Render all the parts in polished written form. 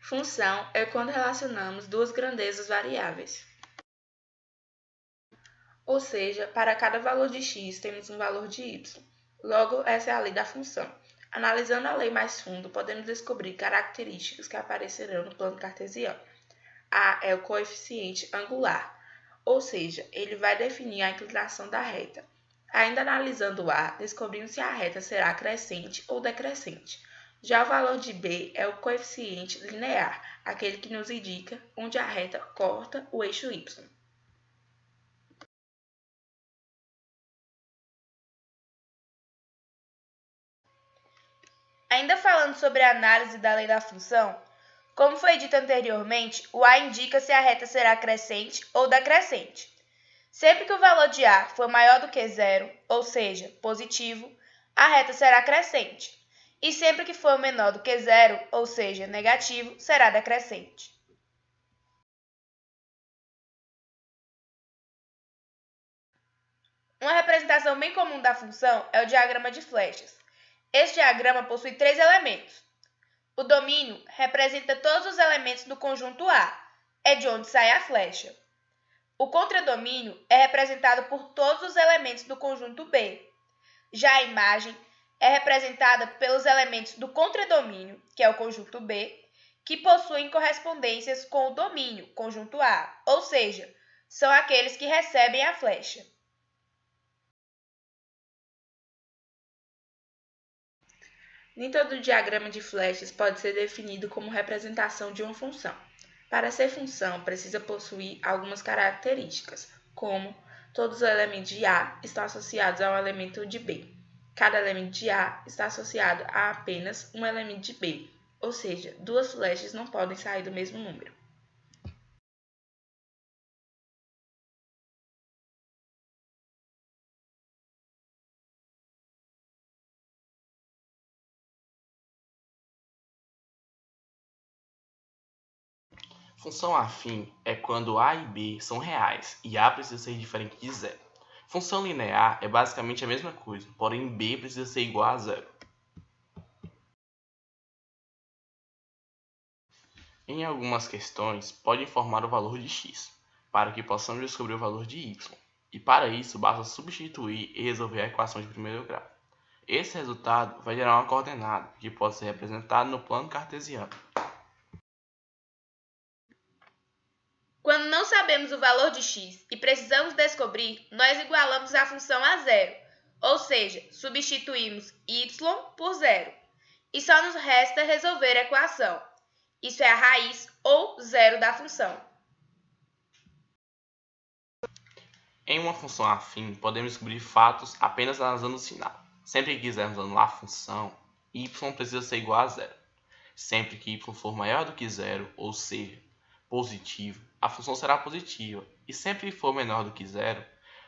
Função é quando relacionamos duas grandezas variáveis. Ou seja, para cada valor de x temos um valor de y. Logo, essa é a lei da função. Analisando a lei mais fundo, podemos descobrir características que aparecerão no plano cartesiano. A é o coeficiente angular, ou seja, ele vai definir a inclinação da reta. Ainda analisando A, descobrimos se a reta será crescente ou decrescente. Já o valor de B é o coeficiente linear, aquele que nos indica onde a reta corta o eixo y. Ainda falando sobre a análise da lei da função, como foi dito anteriormente, o A indica se a reta será crescente ou decrescente. Sempre que o valor de A for maior do que zero, ou seja, positivo, a reta será crescente. E sempre que for menor do que zero, ou seja, negativo, será decrescente. Uma representação bem comum da função é o diagrama de flechas. Este diagrama possui três elementos. O domínio representa todos os elementos do conjunto A, é de onde sai a flecha. O contradomínio é representado por todos os elementos do conjunto B. Já a imagem é representada pelos elementos do contradomínio, que é o conjunto B, que possuem correspondências com o domínio, conjunto A, ou seja, são aqueles que recebem a flecha. Nem todo diagrama de flechas pode ser definido como representação de uma função. Para ser função, precisa possuir algumas características, como todos os elementos de A estão associados a um elemento de B. Cada elemento de A está associado a apenas um elemento de B, ou seja, duas flechas não podem sair do mesmo número. Função afim é quando A e B são reais e A precisa ser diferente de zero. Função linear é basicamente a mesma coisa, porém B precisa ser igual a zero. Em algumas questões, pode informar o valor de x, para que possamos descobrir o valor de y, e para isso basta substituir e resolver a equação de primeiro grau. Esse resultado vai gerar uma coordenada, que pode ser representada no plano cartesiano. Quando não sabemos o valor de x e precisamos descobrir, nós igualamos a função a zero, ou seja, substituímos y por zero. E só nos resta resolver a equação. Isso é a raiz ou zero da função. Em uma função afim, podemos descobrir fatos apenas analisando o sinal. Sempre que quisermos anular a função, y precisa ser igual a zero. Sempre que y for maior do que zero, ou seja, positivo, a função será positiva. E sempre que for menor do que zero,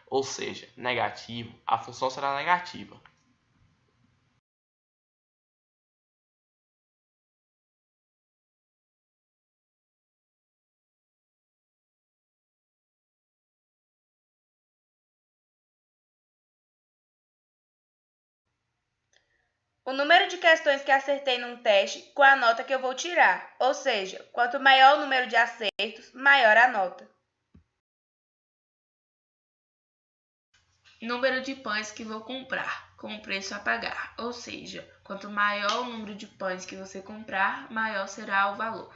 ou seja, negativo, a função será negativa. O número de questões que acertei num teste com a nota que eu vou tirar, ou seja, quanto maior o número de acertos, maior a nota. Número de pães que vou comprar, com o preço a pagar, ou seja, quanto maior o número de pães que você comprar, maior será o valor.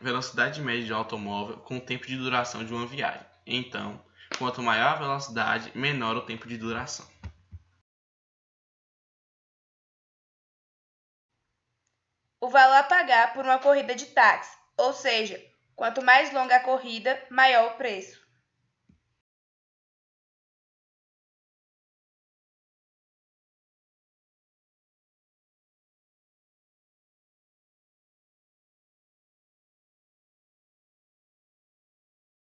Velocidade média de um automóvel com o tempo de duração de uma viagem. Então, quanto maior a velocidade, menor o tempo de duração. O valor a pagar por uma corrida de táxi, ou seja, quanto mais longa a corrida, maior o preço.